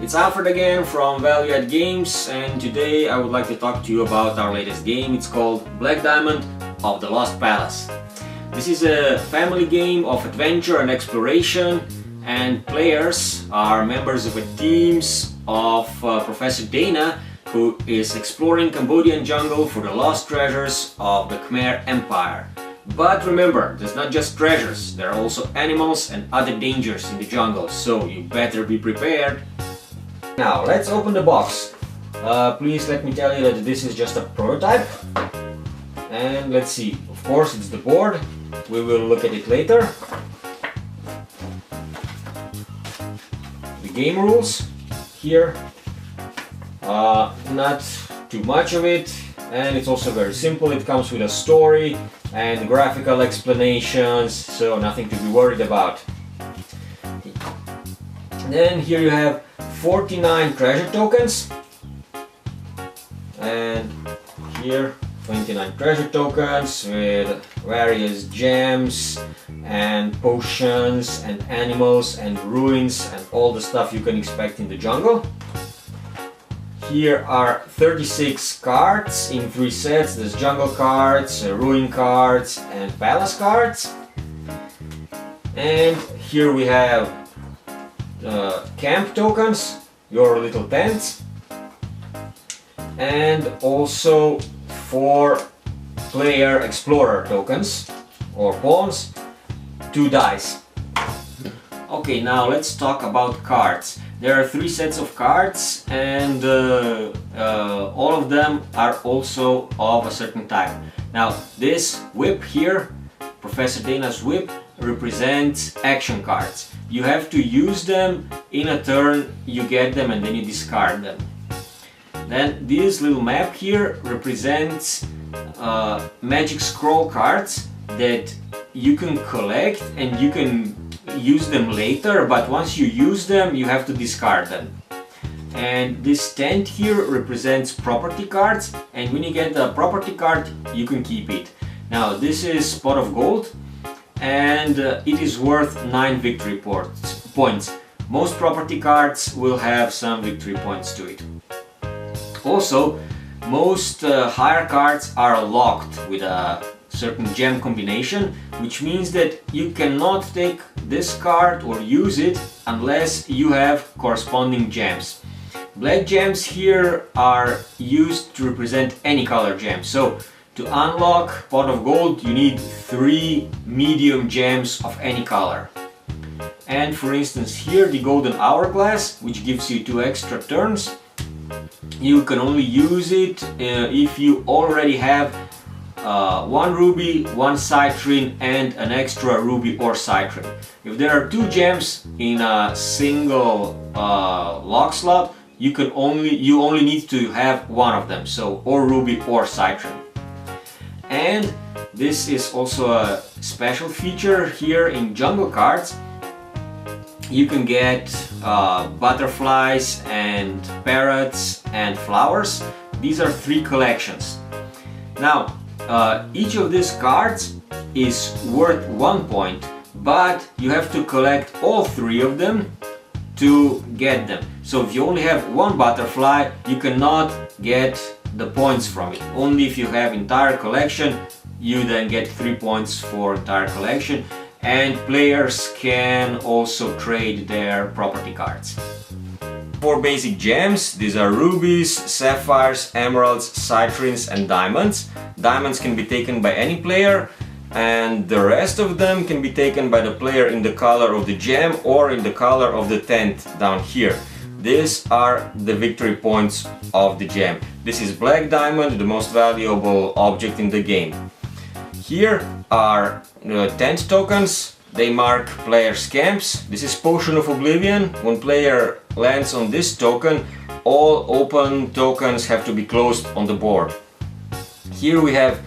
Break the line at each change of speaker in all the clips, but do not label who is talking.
It's Alfred again from Value Add Games, and today I would like to talk to you about our latest game. It's called Black Diamond of the Lost Palace. This is a family game of adventure and exploration, and players are members of a teams of Professor Dana, who is exploring Cambodian jungle for the lost treasures of the Khmer Empire. But remember, there's not just treasures, there are also animals and other dangers in the jungle, so you better be prepared. Now, let's open the box. Please let me tell you that this is just a prototype. And let's see, of course it's the board. We will look at it later. The game rules here. Not too much of it. And it's also very simple. It comes with a story and graphical explanations, so nothing to be worried about. Then here you have 49 treasure tokens, and here 29 treasure tokens with various gems and potions and animals and ruins and all the stuff you can expect in the jungle. Here are 36 cards in 3 sets. There's jungle cards, ruin cards and palace cards. And here we have camp tokens, your little tents, and also 4 player explorer tokens or pawns, 2 dice. Okay, now let's talk about cards. There are 3 sets of cards, and all of them are also of a certain type. Now, this whip here, Professor Dana's whip, represents action cards. You have to use them in a turn, you get them and then you discard them. Then this little map here represents magic scroll cards that you can collect and you can use them later, but once you use them you have to discard them. And this tent here represents property cards, and when you get the property card you can keep it. Now this is pot of gold, and it is worth 9 victory points. Most property cards will have some victory points to it. Also, most higher cards are locked with a certain gem combination, which means that you cannot take this card or use it unless you have corresponding gems. Black gems here are used to represent any color gem. So to unlock pot of gold you need 3 medium gems of any color. And for instance here the golden hourglass, which gives you 2 extra turns, you can only use it if you already have 1 ruby, 1 citrine and an extra ruby or citrine. If there are 2 gems in a single lock slot, you only need to have 1 of them, so or ruby or citrine. And this is also a special feature here in jungle cards. You can get butterflies and parrots and flowers. These are 3 collections. Now, each of these cards is worth 1 point, but you have to collect all 3 of them to get them. So if you only have 1 butterfly, you cannot get the points from it. Only if you have entire collection, you then get 3 points for entire collection. And players can also trade their property cards. 4 basic gems. These are rubies, sapphires, emeralds, citrines and diamonds. Diamonds can be taken by any player, and the rest of them can be taken by the player in the color of the gem or in the color of the tent down here. These are the victory points of the gem. This is black diamond, the most valuable object in the game. Here are tent tokens. They mark players' camps. This is Potion of Oblivion. When player lands on this token, all open tokens have to be closed on the board. Here we have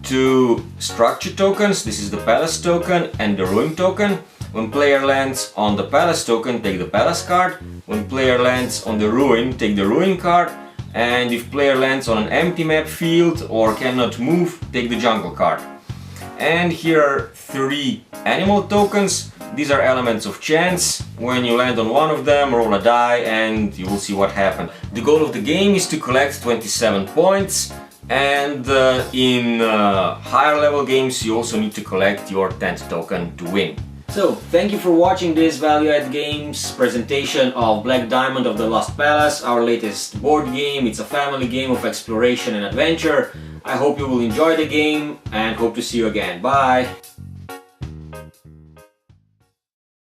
2 structure tokens. This is the palace token and the ruin token. When player lands on the palace token, take the palace card. When player lands on the ruin, take the ruin card. And if player lands on an empty map field or cannot move, take the jungle card. And here are 3 animal tokens. These are elements of chance. When you land on one of them, roll a die and you will see what happened. The goal of the game is to collect 27 points, and in higher level games you also need to collect your 10th token to win. So, thank you for watching this Value Add Games presentation of Black Diamond of the Lost Palace, our latest board game. It's a family game of exploration and adventure. I hope you will enjoy the game and hope to see you again. Bye!